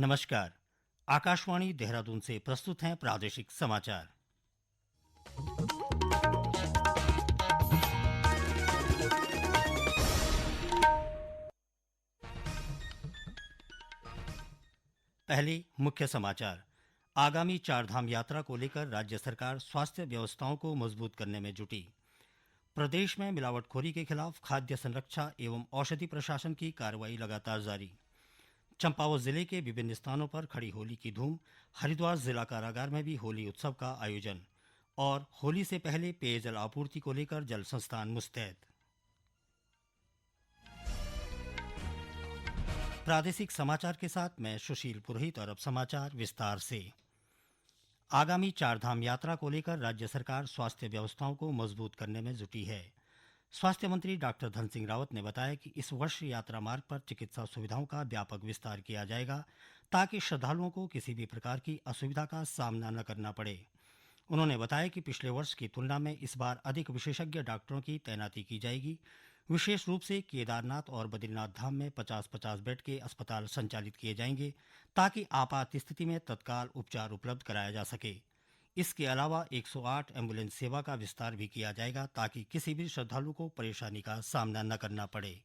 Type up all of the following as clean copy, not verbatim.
नमस्कार। आकाशवाणी देहरादून से प्रस्तुत हैं प्रादेशिक समाचार। पहले मुख्य समाचार। आगामी चारधाम यात्रा को लेकर राज्य सरकार स्वास्थ्य व्यवस्थाओं को मजबूत करने में जुटी। प्रदेश में मिलावटखोरी के खिलाफ खाद्य संरक्षा एवं औषधि प्रशासन की कार्रवाई लगातार जारी। चंपावत जिले के विभिन्न स्थानों पर खड़ी होली की धूम। हरिद्वार जिला कारागार में भी होली उत्सव का आयोजन। और होली से पहले पेयजल आपूर्ति को लेकर जल संस्थान मुस्तैद। प्रादेशिक समाचार के साथ मैं सुशील पुरोहित और अब समाचार विस्तार से। आगामी चारधाम यात्रा को लेकर राज्य सरकार स्वास्थ्य व्यवस्थाओं को मजबूत करने में जुटी है। स्वास्थ्य मंत्री डॉक्टर धन सिंह रावत ने बताया कि इस वर्ष यात्रा मार्ग पर चिकित्सा सुविधाओं का व्यापक विस्तार किया जाएगा ताकि श्रद्धालुओं को किसी भी प्रकार की असुविधा का सामना न करना पड़े। उन्होंने बताया कि पिछले वर्ष की तुलना में इस बार अधिक विशेषज्ञ डॉक्टरों की तैनाती की जाएगी। विशेष रूप से केदारनाथ और बद्रीनाथ धाम में 50-50 बेड के अस्पताल संचालित किए जाएंगे ताकि आपात स्थिति में तत्काल उपचार उपलब्ध कराया जा सके। इसके अलावा 108 एम्बुलेंस सेवा का विस्तार भी किया जाएगा ताकि किसी भी श्रद्धालु को परेशानी का सामना न करना पड़े।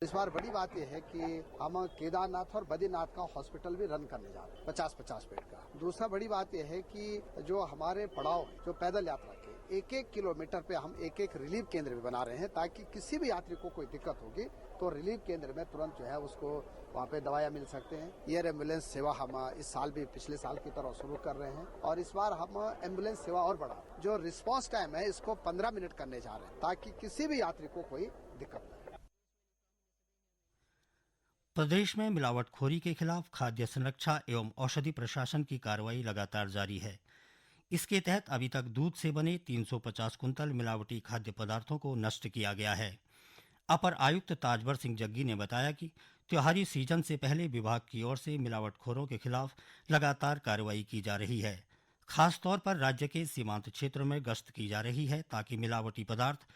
इस बार बड़ी बात यह है कि हम केदारनाथ और बद्रीनाथ का हॉस्पिटल भी रन करने जा रहे हैं 50-50 बेड का। दूसरा बड़ी बात यह है कि जो हमारे पड़ाव जो पैदल यात्रा के 1-1 किलोमीटर पे हम एक रिलीफ केंद्र भी बना रहे हैं ताकि किसी भी यात्री को कोई दिक्कत होगी तो रिलीफ केंद्र में तुरंत जो है उसको वहाँ पे दवाइयाँ मिल सकते हैं। एयर एम्बुलेंस सेवा हम इस साल भी पिछले साल की तरह शुरू कर रहे हैं और इस बार हम एम्बुलेंस सेवा और बढ़ा जो रिस्पांस टाइम है इसको 15 मिनट करने जा रहे हैं ताकि किसी भी यात्री को कोई दिक्कत न हो। प्रदेश में मिलावटखोरी के खिलाफ खाद्य संरक्षा एवं औषधि प्रशासन की कार्रवाई लगातार जारी है। इसके तहत अभी तक दूध से बने 350 कुंतल मिलावटी खाद्य पदार्थों को नष्ट किया गया है। अपर आयुक्त ताजवर सिंह जग्गी ने बताया कि त्योहारी सीजन से पहले विभाग की ओर से मिलावटखोरों के खिलाफ लगातार कार्रवाई की जा रही है। खासतौर पर राज्य के सीमांत क्षेत्रों में गश्त की जा रही है ताकि मिलावटी पदार्थ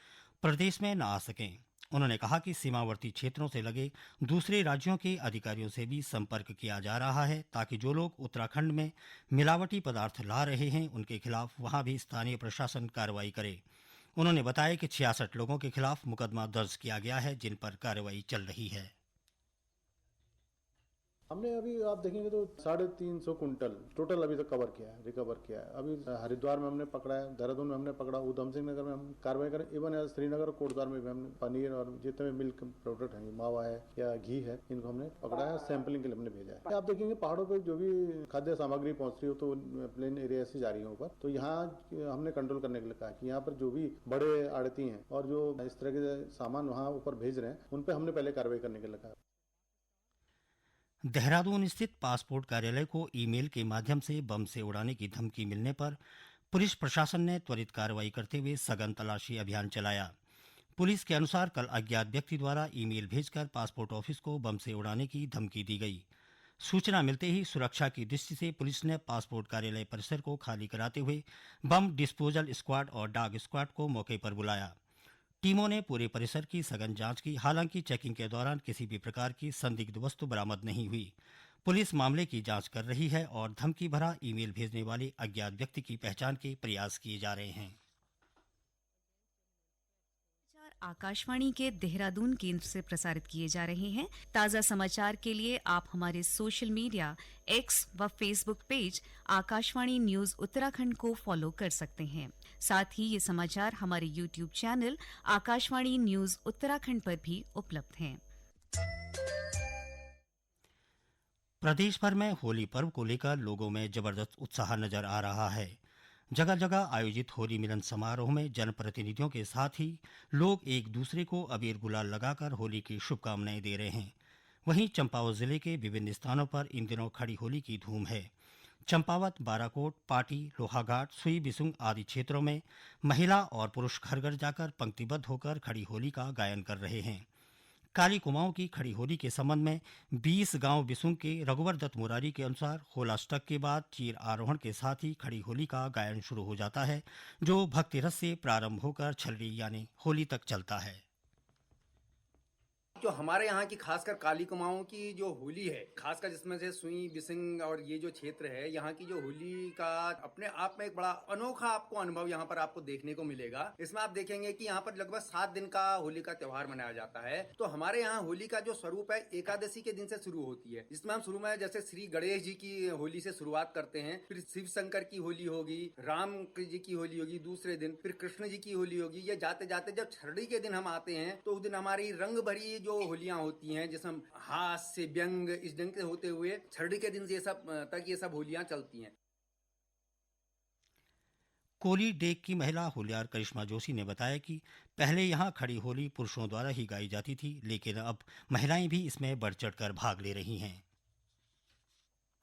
प्रदेश में न आ सकें। उन्होंने कहा कि सीमावर्ती क्षेत्रों से लगे दूसरे राज्यों के अधिकारियों से भी संपर्क किया जा रहा है ताकि जो लोग उत्तराखंड में मिलावटी पदार्थ ला रहे हैं उनके खिलाफ वहां भी स्थानीय प्रशासन कार्रवाई करे। उन्होंने बताया कि 66 लोगों के खिलाफ मुकदमा दर्ज किया गया है जिन पर कार्रवाई चल रही है। हमने अभी आप देखेंगे तो 350 कुंटल टोटल अभी तक रिकवर किया है। अभी हरिद्वार में हमने पकड़ा है, देहरादून में हमने पकड़ा, उधम सिंह नगर में हम कार्रवाई करें। इवन श्रीनगर कोटद्वार में भी हमने पनीर और जितने भी मिल्क प्रोडक्ट हैं, मावा है या घी है, इनको हमने पकड़ा है, सैंपलिंग के लिए हमने भेजा है। आप देखेंगे पहाड़ों पर जो भी खाद्य सामग्री पहुंच रही हो तो प्लेन एरिया से जा रही है ऊपर, तो यहाँ हमने कंट्रोल करने के लिए कहा कि यहाँ पर जो भी बड़े आड़ती हैं और जो इस तरह के सामान वहाँ ऊपर भेज रहे हैं उन पर हमने पहले कार्रवाई करने के लिए कहा। देहरादून स्थित पासपोर्ट कार्यालय को ईमेल के माध्यम से बम से उड़ाने की धमकी मिलने पर पुलिस प्रशासन ने त्वरित कार्रवाई करते हुए सघन तलाशी अभियान चलाया। पुलिस के अनुसार कल अज्ञात व्यक्ति द्वारा ईमेल भेजकर पासपोर्ट ऑफिस को बम से उड़ाने की धमकी दी गई। सूचना मिलते ही सुरक्षा की दृष्टि से पुलिस ने पासपोर्ट कार्यालय परिसर को खाली कराते हुए बम डिस्पोजल स्क्वाड और डॉग स्क्वाड को मौके पर बुलाया। टीमों ने पूरे परिसर की सघन जांच की। हालांकि चेकिंग के दौरान किसी भी प्रकार की संदिग्ध वस्तु बरामद नहीं हुई। पुलिस मामले की जांच कर रही है और धमकी भरा ईमेल भेजने वाले अज्ञात व्यक्ति की पहचान के प्रयास किए जा रहे हैं। आकाशवाणी के देहरादून केंद्र से प्रसारित किए जा रहे हैं। ताज़ा समाचार के लिए आप हमारे सोशल मीडिया एक्स व Facebook page Akashvani news Uttarakhand को फॉलो कर सकते हैं। साथ ही ये समाचार हमारे YouTube channel Akashvani news Uttarakhand पर भी उपलब्ध हैं। प्रदेश भर में होली पर्व को लेकर लोगों में जबरदस्त उत्साह नजर आ रहा है। जगह जगह आयोजित होली मिलन समारोह में जनप्रतिनिधियों के साथ ही लोग एक दूसरे को अबीर गुलाल लगाकर होली की शुभकामनाएं दे रहे हैं। वहीं चंपावत जिले के विभिन्न स्थानों पर इन दिनों खड़ी होली की धूम है। चंपावत, बाराकोट, पाटी, लोहाघाट, सुई बिसुंग आदि क्षेत्रों में महिला और पुरुष घर घर जाकर पंक्तिबद्ध होकर खड़ी होली का गायन कर रहे हैं। काली कुमाऊं की खड़ी होली के संबंध में 20 गांव बिसुंग के रघुवर दत्त मुरारी के अनुसार होलाष्टक के बाद चीर आरोहण के साथ ही खड़ी होली का गायन शुरू हो जाता है जो भक्ति रस से प्रारंभ होकर छलड़ी यानी होली तक चलता है। जो हमारे यहाँ की खासकर काली कुमाऊं की जो होली है, खासकर जिसमें से सुई बिसिंग और ये जो क्षेत्र है, यहाँ की जो होली का अपने आप में एक बड़ा अनोखा आपको अनुभव यहाँ पर आपको देखने को मिलेगा। इसमें आप देखेंगे कि यहाँ पर लगभग 7 दिन का होली का त्योहार मनाया जाता है। तो हमारे यहाँ होली का जो स्वरूप है एकादशी के दिन से शुरू होती है, जिसमें हम शुरू में जैसे श्री गणेश जी की होली से शुरुआत करते हैं, फिर शिव शंकर की होली होगी, राम जी की होली होगी दूसरे दिन, फिर कृष्ण जी की होली होगी। ये जाते जाते जब छठी के दिन हम आते हैं तो उस दिन हमारी रंग भरी जो होलियां होती हैं, जिसमें हास्य व्यंग इस ढंग से होते हुए छठी के दिन से ये सब होलियां चलती हैं। कोली डेक की महिला होलियार करिश्मा जोशी ने बताया कि पहले यहाँ खड़ी होली पुरुषों द्वारा ही गाई जाती थी, लेकिन अब महिलाएं भी इसमें बढ़ चढ़कर भाग ले रही हैं।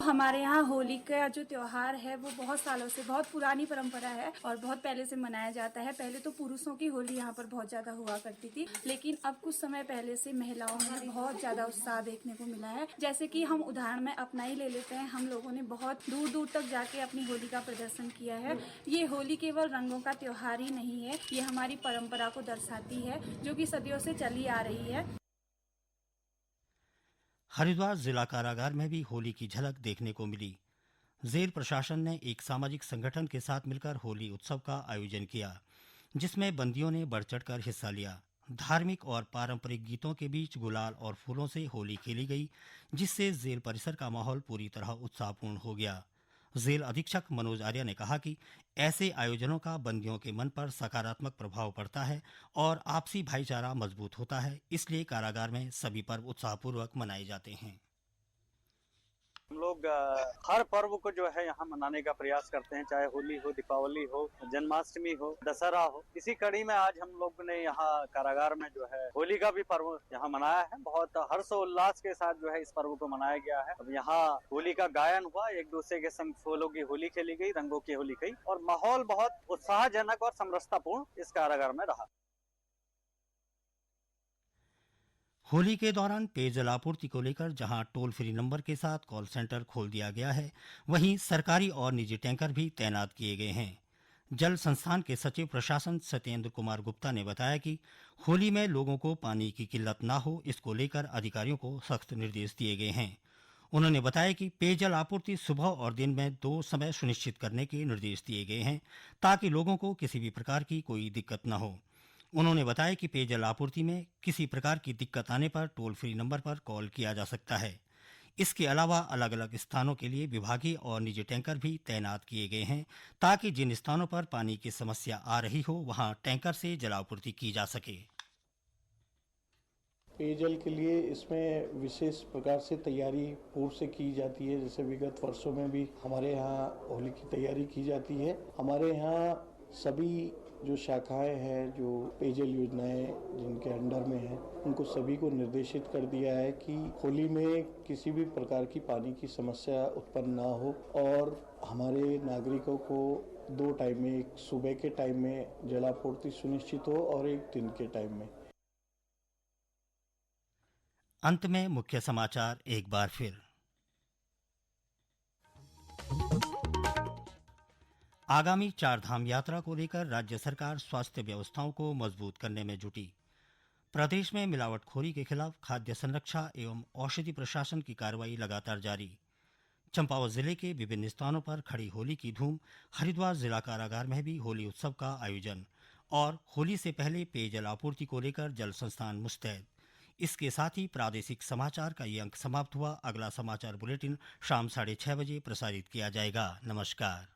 हमारे यहाँ होली का जो त्योहार है वो बहुत सालों से, बहुत पुरानी परंपरा है और बहुत पहले से मनाया जाता है। पहले तो पुरुषों की होली यहाँ पर बहुत ज्यादा हुआ करती थी, लेकिन अब कुछ समय पहले से महिलाओं में बहुत ज्यादा उत्साह देखने को मिला है। जैसे कि हम उदाहरण में अपना ही ले लेते हैं, हम लोगों ने बहुत दूर दूर तक जाके अपनी होली का प्रदर्शन किया है। ये होली केवल रंगों का त्योहार ही नहीं है, ये हमारी परंपरा को दर्शाती है जो कि सदियों से चली आ रही है। हरिद्वार जिला कारागार में भी होली की झलक देखने को मिली। जेल प्रशासन ने एक सामाजिक संगठन के साथ मिलकर होली उत्सव का आयोजन किया, जिसमें बंदियों ने बढ़ चढ़कर हिस्सा लिया। धार्मिक और पारंपरिक गीतों के बीच गुलाल और फूलों से होली खेली गई, जिससे जेल परिसर का माहौल पूरी तरह उत्साहपूर्ण हो गया। जेल अधीक्षक मनोज आर्य ने कहा कि ऐसे आयोजनों का बंदियों के मन पर सकारात्मक प्रभाव पड़ता है और आपसी भाईचारा मजबूत होता है, इसलिए कारागार में सभी पर्व उत्साहपूर्वक मनाए जाते हैं। हम लोग हर पर्व को जो है यहाँ मनाने का प्रयास करते हैं, चाहे होली हो, दीपावली हो, जन्माष्टमी हो, दशहरा हो। इसी कड़ी में आज हम लोग ने यहाँ कारागार में जो है होली का भी पर्व यहाँ मनाया है। बहुत हर्षोल्लास के साथ जो है इस पर्व को मनाया गया है। अब यहाँ होली का गायन हुआ, एक दूसरे के संग फूलों की होली खेली गई, रंगों की होली गई और माहौल बहुत उत्साहजनक और समरसतापूर्ण इस कारागार में रहा। होली के दौरान पेयजल आपूर्ति को लेकर जहां टोल फ्री नंबर के साथ कॉल सेंटर खोल दिया गया है, वहीं सरकारी और निजी टैंकर भी तैनात किए गए हैं। जल संस्थान के सचिव प्रशासन सत्येंद्र कुमार गुप्ता ने बताया कि होली में लोगों को पानी की किल्लत ना हो, इसको लेकर अधिकारियों को सख्त निर्देश दिए गए हैं। उन्होंने बताया कि पेयजल आपूर्ति सुबह और दिन में 2 समय सुनिश्चित करने के निर्देश दिए गए हैं, ताकि लोगों को किसी भी प्रकार की कोई दिक्कत न हो। उन्होंने बताया कि पेयजल आपूर्ति में किसी प्रकार की दिक्कत आने पर टोल फ्री नंबर पर कॉल किया जा सकता है। इसके अलावा अलग अलग स्थानों के लिए विभागीय और निजी टैंकर भी तैनात किए गए हैं, ताकि जिन स्थानों पर पानी की समस्या आ रही हो वहां टैंकर से जलापूर्ति की जा सके। पेयजल के लिए इसमें विशेष प्रकार से तैयारी पूर्व से की जाती है। जैसे विगत वर्षों में भी हमारे यहाँ होली की तैयारी की जाती है। हमारे यहाँ सभी जो शाखाएं हैं, जो पेयजल योजनाएं जिनके अंडर में हैं, उनको सभी को निर्देशित कर दिया है कि होली में किसी भी प्रकार की पानी की समस्या उत्पन्न ना हो और हमारे नागरिकों को 2 टाइम में, एक सुबह के टाइम में जलापूर्ति सुनिश्चित हो और एक दिन के टाइम में। अंत में मुख्य समाचार एक बार फिर। आगामी 4 धाम यात्रा को लेकर राज्य सरकार स्वास्थ्य व्यवस्थाओं को मजबूत करने में जुटी। प्रदेश में मिलावटखोरी के खिलाफ खाद्य संरक्षा एवं औषधि प्रशासन की कार्रवाई लगातार जारी। चंपावत जिले के विभिन्न स्थानों पर खड़ी होली की धूम। हरिद्वार जिला कारागार में भी होली उत्सव का आयोजन और होली से पहले पेयजल आपूर्ति को लेकर जल संस्थान मुस्तैद। इसके साथ ही प्रादेशिक समाचार का ये अंक समाप्त हुआ। अगला समाचार बुलेटिन शाम 6:30 बजे प्रसारित किया जाएगा। नमस्कार।